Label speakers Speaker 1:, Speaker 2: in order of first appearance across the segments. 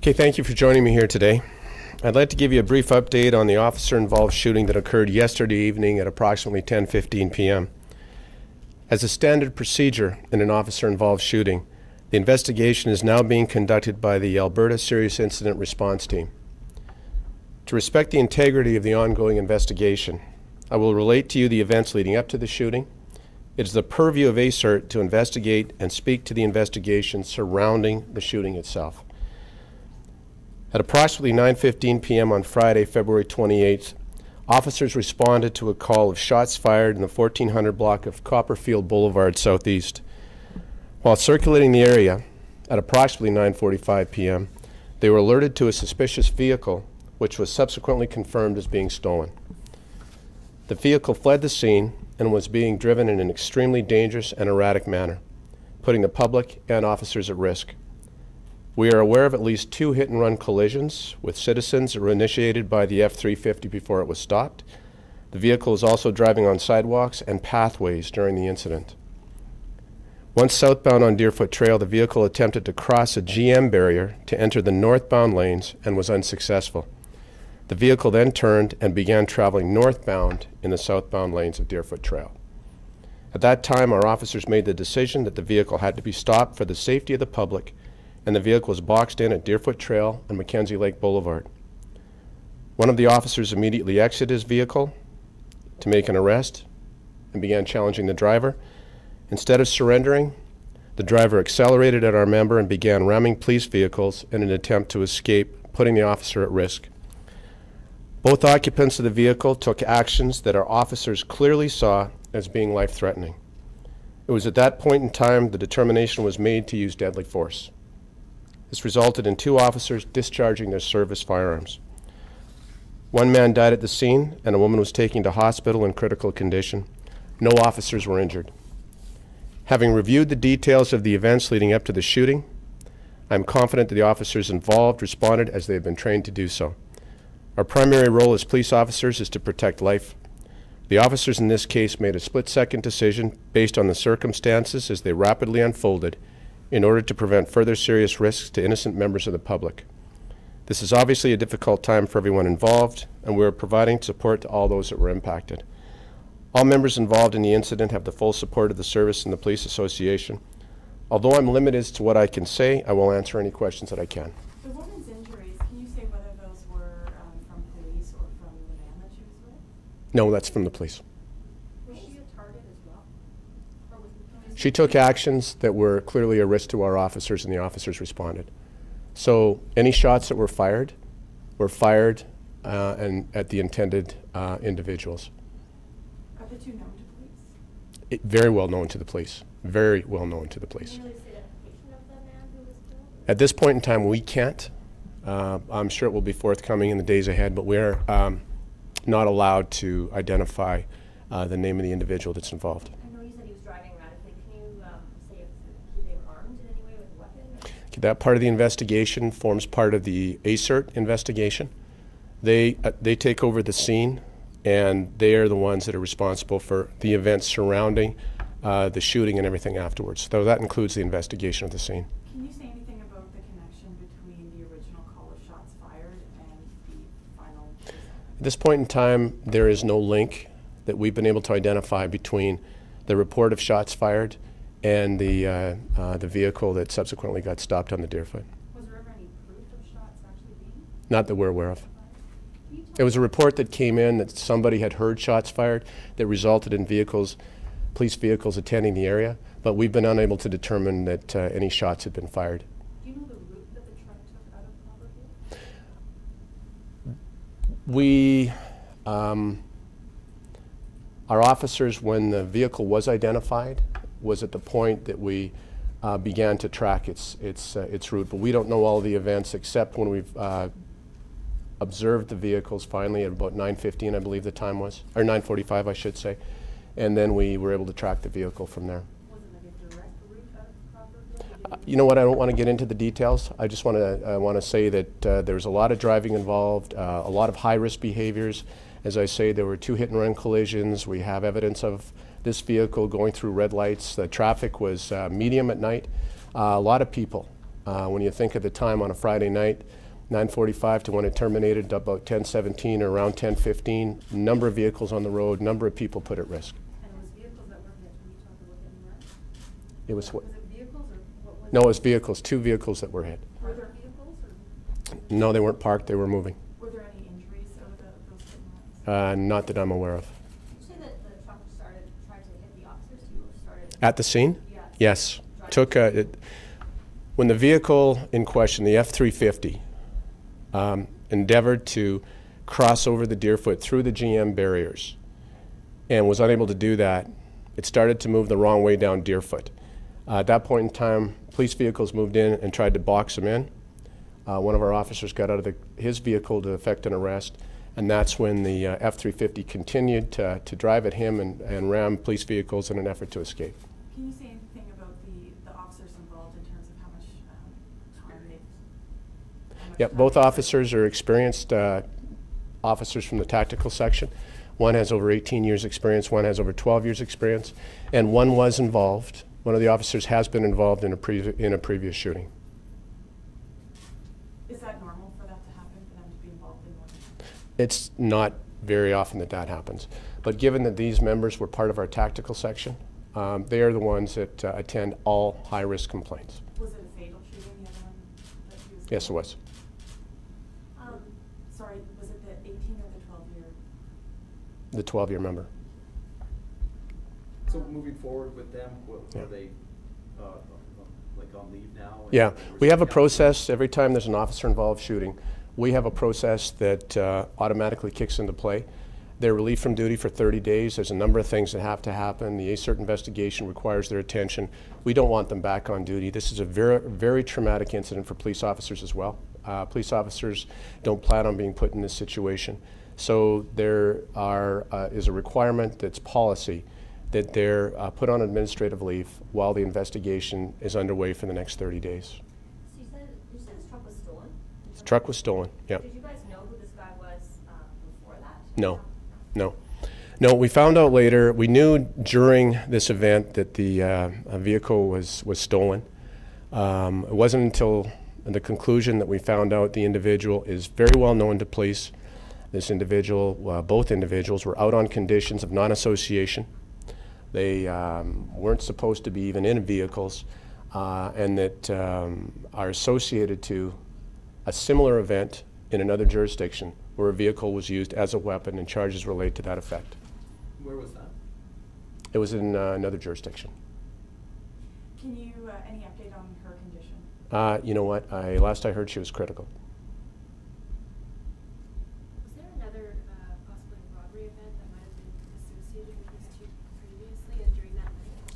Speaker 1: Okay, thank you for joining me here today. I'd like to give you a brief update on the officer-involved shooting that occurred yesterday evening at approximately 10:15 p.m. As a standard procedure in an officer-involved shooting, the investigation is now being conducted by the Alberta Serious Incident Response Team. To respect the integrity of the ongoing investigation, I will relate to you the events leading up to the shooting. It is the purview of ASIRT to investigate and speak to the investigation surrounding the shooting itself. At approximately 9:15 p.m. on Friday, February 28th, officers responded to a call of shots fired in the 1400 block of Copperfield Blvd southeast. While circulating the area at approximately 9:45 p.m., they were alerted to a suspicious vehicle, which was subsequently confirmed as being stolen. The vehicle fled the scene and was being driven in an extremely dangerous and erratic manner, putting the public and officers at risk. We are aware of at least 2 hit-and-run collisions with citizens that were initiated by the F-350 before it was stopped. The vehicle was also driving on sidewalks and pathways during the incident. Once southbound on Deerfoot Trail, the vehicle attempted to cross a GM barrier to enter the northbound lanes and was unsuccessful. The vehicle then turned and began traveling northbound in the southbound lanes of Deerfoot Trail. At that time, our officers made the decision that the vehicle had to be stopped for the safety of the public, and the vehicle was boxed in at Deerfoot Trail and McKenzie Lake Boulevard. One of the officers immediately exited his vehicle to make an arrest and began challenging the driver. Instead of surrendering, the driver accelerated at our member and began ramming police vehicles in an attempt to escape, putting the officer at risk. Both occupants of the vehicle took actions that our officers clearly saw as being life-threatening. It was at that point in time the determination was made to use deadly force. This resulted in 2 officers discharging their service firearms. 1 man died at the scene, and a woman was taken to hospital in critical condition. No officers were injured. Having reviewed the details of the events leading up to the shooting, I am confident that the officers involved responded as they have been trained to do so. Our primary role as police officers is to protect life. The officers in this case made a split-second decision based on the circumstances as they rapidly unfolded in order to prevent further serious risks to innocent members of the public. This is obviously a difficult time for everyone involved, and we are providing support to all those that were impacted. All members involved in the incident have the full support of the service and the Police Association. Although I'm limited as to what I can say, I will answer any questions that I can.
Speaker 2: The woman's injuries, can you say whether those were from police or from the man that she was with?
Speaker 1: No, that's from the police.
Speaker 2: Was she a target as well? Or was
Speaker 1: She took actions that were clearly a risk to our officers, and the officers responded. So any shots that were fired and at the intended individuals.
Speaker 2: Are the 2 known to police?
Speaker 1: Very well known to the police. Very well known to the police.
Speaker 2: Can you release the identification of the man who was killed?
Speaker 1: At this point in time, we can't. I'm sure it will be forthcoming in the days ahead, but we're not allowed to identify the name of the individual that's involved.
Speaker 2: I know you said he was driving erratically. Can you say if they were armed in any way with a weapon?
Speaker 1: Okay, that part of the investigation forms part of the ASIRT investigation. They take over the scene, and they are the ones that are responsible for the events surrounding the shooting and everything afterwards. So that includes the investigation of the scene.
Speaker 2: Can you say anything about the connection between the original call of shots fired and the final result?
Speaker 1: At this point in time, there is no link that we've been able to identify between the report of shots fired and the vehicle that subsequently got stopped on the Deerfoot.
Speaker 2: Was there ever any proof of shots actually being?
Speaker 1: Not that we're aware of. It was a report that came in that somebody had heard shots fired that resulted in police vehicles attending the area, but we've been unable to determine that any shots had been fired.
Speaker 2: Do you know the route that the truck took out of Copperfield?
Speaker 1: We, our officers, when the vehicle was identified, was at the point that we began to track its route, but we don't know all the events except when we've observed the vehicles finally at about 9:15, I believe the time was, or 9:45, I should say, and then we were able to track the vehicle from there.
Speaker 2: Was it like a direct route out of Copperfield?
Speaker 1: You know what? I don't want to get into the details. I just want to say that there's a lot of driving involved, a lot of high-risk behaviors. As I say, there were 2 hit-and-run collisions. We have evidence of this vehicle going through red lights. The traffic was medium at night. A lot of people When you think of the time on a Friday night, 9:45 to when it terminated, about 10:17 or around 10:15, number of vehicles on the road, number of people put at risk.
Speaker 2: And it was vehicles that were hit. When you talked about getting wrecked?
Speaker 1: It was what?
Speaker 2: Was it vehicles or what was
Speaker 1: No,
Speaker 2: it?
Speaker 1: it was vehicles, 2 vehicles that were hit.
Speaker 2: Were there vehicles or?
Speaker 1: No, they weren't parked, they were moving.
Speaker 2: Were there any injuries over those certain lines?
Speaker 1: Not that I'm aware of.
Speaker 3: Did you say that the truck tried to hit the officers who started?
Speaker 1: At the scene?
Speaker 3: Yes.
Speaker 1: Yes. When the vehicle in question, the F-350, endeavored to cross over the Deerfoot through the GM barriers and was unable to do that, it started to move the wrong way down Deerfoot. At that point in time, police vehicles moved in and tried to box him in. One of our officers got out of his vehicle to effect an arrest, and that's when the F-350 continued to drive at him and ram police vehicles in an effort to escape.
Speaker 2: Can you say anything about the officers involved in terms of how much time they've?
Speaker 1: Yeah, both officers are experienced officers from the tactical section. One has over 18 years experience, one has over 12 years experience, and one was involved. One of the officers has been involved in a previous shooting.
Speaker 2: Is that normal for that to happen, for them to be involved in one?
Speaker 1: It's not very often that that happens. But given that these members were part of our tactical section, they are the ones that attend all high-risk complaints.
Speaker 2: Was it a fatal shooting, the other one that he was?
Speaker 1: Yes, it was.
Speaker 2: Sorry, was it the 18 or the 12-year?
Speaker 1: The 12-year member.
Speaker 4: So moving forward with them,
Speaker 1: Yeah.
Speaker 4: are they like on leave now?
Speaker 1: Yeah, we have a process every time there's an officer-involved shooting. We have a process that automatically kicks into play. They're relieved from duty for 30 days. There's a number of things that have to happen. The ASIRT investigation requires their attention. We don't want them back on duty. This is a very, very traumatic incident for police officers as well. Police officers don't plan on being put in this situation. So there is a requirement that's policy that they're put on administrative leave while the investigation is underway for the next 30 days.
Speaker 3: So you said this truck was stolen?
Speaker 1: The truck was stolen, yeah.
Speaker 3: Did you guys know who this guy was before that?
Speaker 1: No. No, we found out later. We knew during this event that the vehicle was stolen. It wasn't until the conclusion that we found out the individual is very well known to police. This individual, both individuals, were out on conditions of non-association. They weren't supposed to be even in vehicles, and that are associated to a similar event in another jurisdiction where a vehicle was used as a weapon and charges relate to that effect.
Speaker 4: Where was that?
Speaker 1: It was in another jurisdiction.
Speaker 2: Can you, any update on her condition?
Speaker 1: You know what? Last I heard she was critical.
Speaker 5: Was there another possibly robbery event that might have been associated with these two previously and during that night?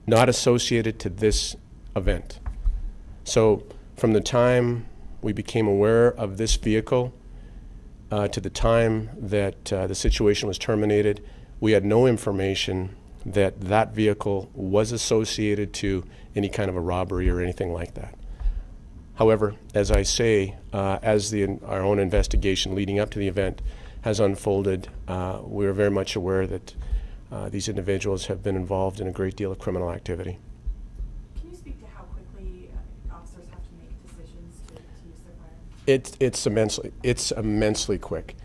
Speaker 1: Not associated to this event. So from the time we became aware of this vehicle to the time that the situation was terminated, we had no information that that vehicle was associated to any kind of a robbery or anything like that. However, as I say, as our own investigation leading up to the event has unfolded, we are very much aware that these individuals have been involved in a great deal of criminal activity.
Speaker 2: Can you speak to how quickly officers have to make decisions to use their firearms?
Speaker 1: It's immensely quick.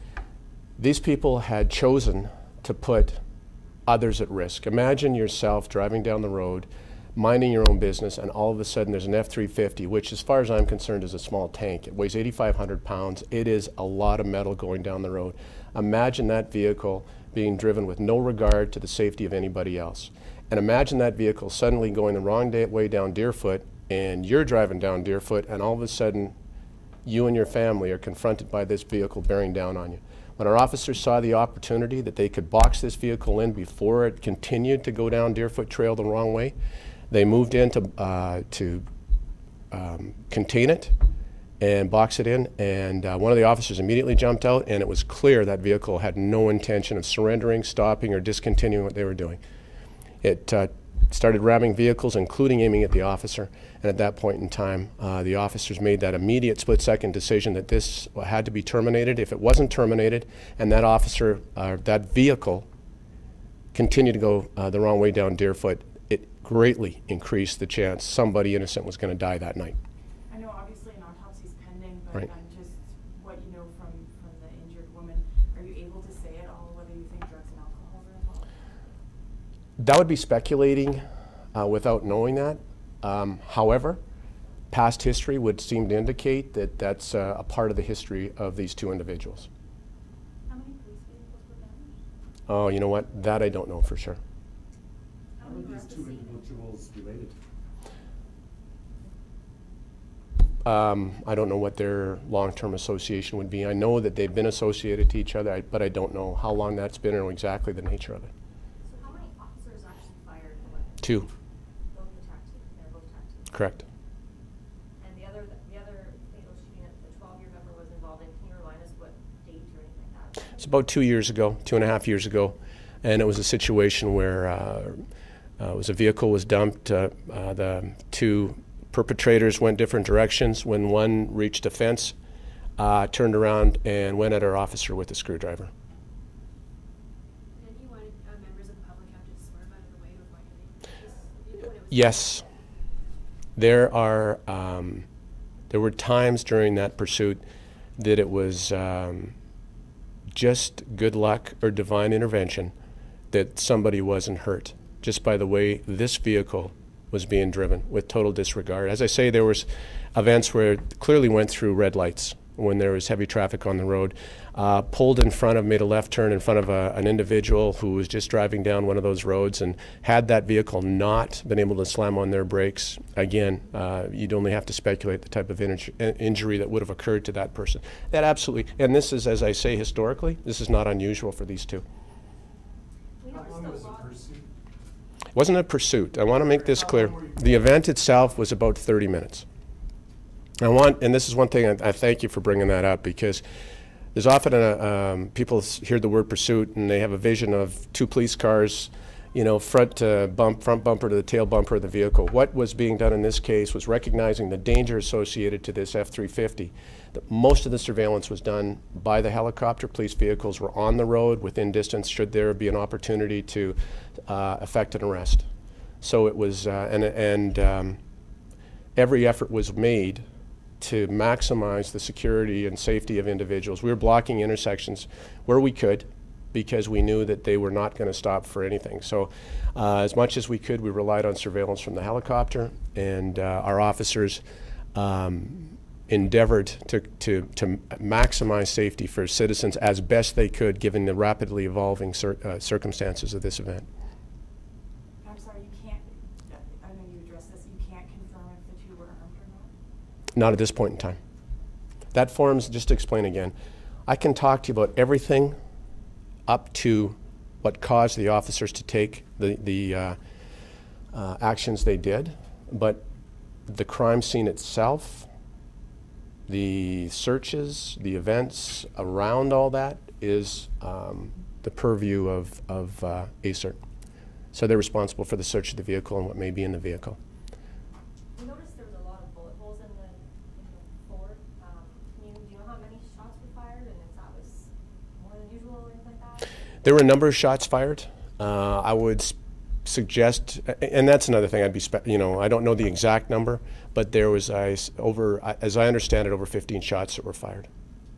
Speaker 1: These people had chosen to put others at risk. Imagine yourself driving down the road, minding your own business, and all of a sudden there's an F-350, which as far as I'm concerned is a small tank. It weighs 8,500 pounds. It is a lot of metal going down the road. Imagine that vehicle being driven with no regard to the safety of anybody else. And imagine that vehicle suddenly going the wrong way down Deerfoot, and you're driving down Deerfoot, and all of a sudden you and your family are confronted by this vehicle bearing down on you. When our officers saw the opportunity that they could box this vehicle in before it continued to go down Deerfoot Trail the wrong way, they moved in to contain it and box it in, and one of the officers immediately jumped out, and it was clear that vehicle had no intention of surrendering, stopping, or discontinuing what they were doing. It started ramming vehicles, including aiming at the officer, and at that point in time, the officers made that immediate split-second decision that this had to be terminated. If it wasn't terminated, and that officer, that vehicle, continued to go the wrong way down Deerfoot, it greatly increased the chance somebody innocent was going to die that night.
Speaker 2: I know obviously an autopsy is pending, but
Speaker 1: Right.
Speaker 2: just what you know from the injured woman, are you able to say at all whether you think drugs and alcohol were involved?
Speaker 1: That would be speculating without knowing that. However, past history would seem to indicate that that's a part of the history of these two individuals.
Speaker 3: How many police vehicles were damaged?
Speaker 1: Oh, you know what? That I don't know for sure.
Speaker 3: How
Speaker 6: How
Speaker 3: many
Speaker 6: are
Speaker 3: were
Speaker 6: these
Speaker 3: at the
Speaker 6: two
Speaker 3: scene?
Speaker 6: individuals related?
Speaker 1: I don't know what their long-term association would be. I know that they've been associated to each other, but I don't know how long that's been or exactly the nature of it.
Speaker 3: So how many officers actually fired the weapon?
Speaker 1: Two,
Speaker 3: Both attack team, they're both attack team.
Speaker 1: correct.
Speaker 3: And the other fatal shooting that the 12-year member was involved in, can you remind us what date or anything like that?
Speaker 1: It's about 2 years ago, 2.5 years ago, and it was a situation where it was a vehicle was dumped. The two perpetrators went different directions. When one reached a fence, turned around and went at our officer with a screwdriver.
Speaker 5: And you wanted members of the public have to swerve out of the way before hitting this vehicle when it was.
Speaker 1: Yes, there were times during that pursuit that it was just good luck or divine intervention that somebody wasn't hurt just by the way this vehicle was being driven with total disregard. As I say, there was events where it clearly went through red lights when there was heavy traffic on the road, pulled in front of, made a left turn in front of an individual who was just driving down one of those roads, and had that vehicle not been able to slam on their brakes, again, you'd only have to speculate the type of injury that would have occurred to that person. That absolutely, and this is, as I say, historically, this is not unusual for these two.
Speaker 3: We
Speaker 6: How
Speaker 3: noticed
Speaker 6: long
Speaker 3: a
Speaker 6: was the
Speaker 3: lot.
Speaker 6: pursuit?
Speaker 1: It wasn't a pursuit. I want to make this clear. The event itself was about 30 minutes. And this is one thing, I thank you for bringing that up, because there's often people hear the word pursuit and they have a vision of two police cars, you know, front bumper to the tail bumper of the vehicle. What was being done in this case was recognizing the danger associated to this F-350. Most of the surveillance was done by the helicopter. Police vehicles were on the road within distance should there be an opportunity to effect an arrest. So it was, every effort was made to maximize the security and safety of individuals. We were blocking intersections where we could because we knew that they were not going to stop for anything. So as much as we could, we relied on surveillance from the helicopter, and our officers endeavored to maximize safety for citizens as best they could given the rapidly evolving circumstances of this event.
Speaker 2: I'm sorry, you can't, I know you addressed this, you can't confirm if the two were armed or not?
Speaker 1: Not at this point in time. That forms, just to explain again, I can talk to you about everything up to what caused the officers to take the actions they did, but the crime scene itself, the searches, the events around all that is the purview of ASIRT. So they're responsible for the search of the vehicle and what may be in the vehicle.
Speaker 3: We noticed there was a lot of bullet holes in the Ford. Do you know how many shots were fired and if that was more than usual or anything like that?
Speaker 1: There were a number of shots fired. I would suggest, and that's another thing I'd be, I don't know the exact number, but there was as I understand it, over 15 shots that were fired.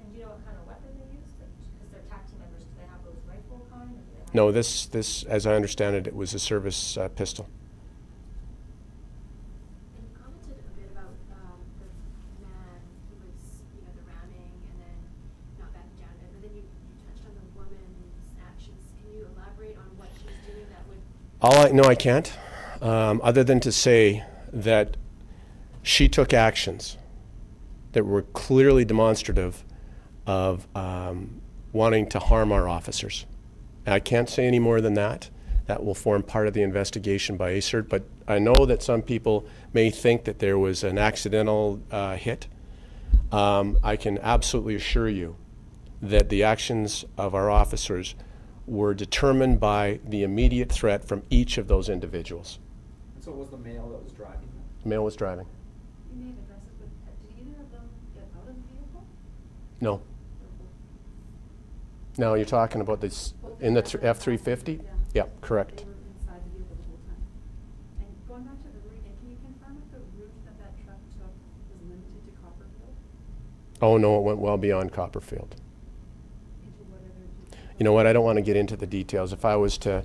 Speaker 3: And do you know what kind of weapon they used? Because they're tac team members, do they have those rifle kind? Or do they have
Speaker 1: No, this, as I understand it, it was a service pistol.
Speaker 5: And you commented a bit about the man who was, the ramming and then not backing down, but then you touched on the woman's actions. Can you elaborate on what she was doing that would?
Speaker 1: No, I can't, other than to say that she took actions that were clearly demonstrative of wanting to harm our officers. And I can't say any more than that. That will form part of the investigation by ASIRT, but I know that some people may think that there was an accidental hit. I can absolutely assure you that the actions of our officers were determined by the immediate threat from each of those individuals.
Speaker 4: And so it was the male that was driving them?
Speaker 1: The male was driving.
Speaker 3: You may have addressed it, but did either of them get out of the vehicle?
Speaker 1: No. Now you're talking about this in the F-350?
Speaker 3: Yeah.
Speaker 1: Yeah, correct.
Speaker 3: They were inside the vehicle the whole time.
Speaker 2: going back to the route, can you confirm if the route that that truck took was limited to Copperfield?
Speaker 1: Oh no, it went well beyond Copperfield.
Speaker 2: Into what other details?
Speaker 1: You know what, I don't want to get into the details. If I was to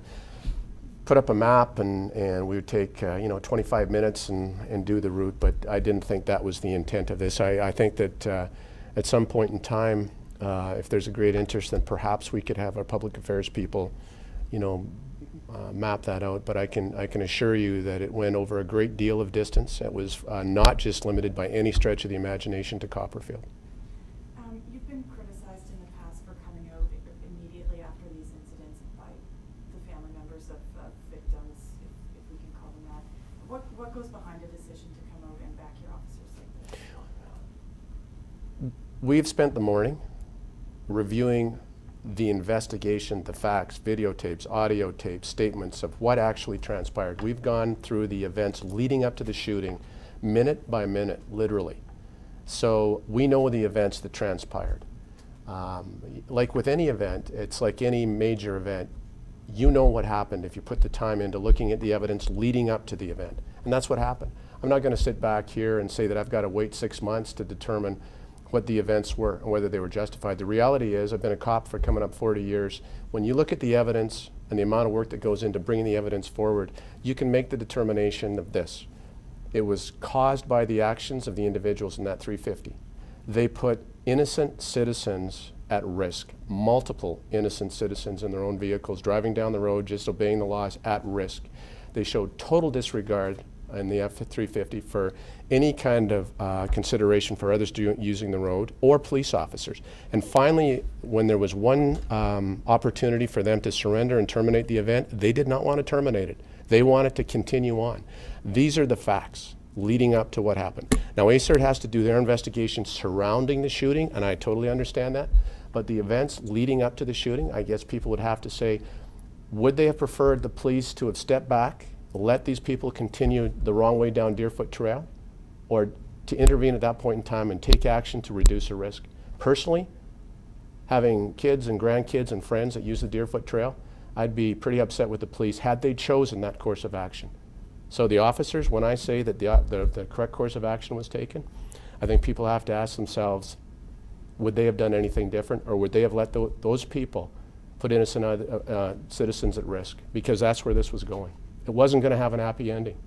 Speaker 1: put up a map and we would take 25 minutes and do the route, but I didn't think that was the intent of this. I think that at some point in time, if there's a great interest, then perhaps we could have our public affairs people, map that out. But I can assure you that it went over a great deal of distance. It was not just limited by any stretch of the imagination to Copperfield.
Speaker 2: You've been criticized in the past for coming out immediately after these incidents by the family members of victims, if we can call them that. What goes behind a decision to come out and back your officers like this?
Speaker 1: We've spent the morning reviewing the investigation, the facts, videotapes, audio tapes, statements of what actually transpired. We've gone through the events leading up to the shooting, minute by minute, literally. So we know the events that transpired. Like with any event, it's like any major event, you know what happened if you put the time into looking at the evidence leading up to the event. And that's what happened. I'm not going to sit back here and say that I've got to wait 6 months to determine what the events were and whether they were justified. The reality is, I've been a cop for coming up 40 years. When you look at the evidence and the amount of work that goes into bringing the evidence forward, you can make the determination of this. It was caused by the actions of the individuals in that 350. They put innocent citizens at risk, multiple innocent citizens in their own vehicles, driving down the road, just obeying the laws, at risk. They showed total disregard in the F-350 for any kind of consideration for others using the road or police officers. And finally, when there was one opportunity for them to surrender and terminate the event, they did not want to terminate it. They wanted to continue on. These are the facts leading up to what happened. Now, ASIRT has to do their investigation surrounding the shooting, and I totally understand that. But the events leading up to the shooting, I guess people would have to say, would they have preferred the police to have stepped back, let these people continue the wrong way down Deerfoot Trail, or to intervene at that point in time and take action to reduce the risk? Personally, having kids and grandkids and friends that use the Deerfoot Trail, I'd be pretty upset with the police had they chosen that course of action. So the officers, when I say that the correct course of action was taken, I think people have to ask themselves, would they have done anything different, or would they have let those people put innocent citizens at risk? Because that's where this was going. It wasn't going to have an happy ending.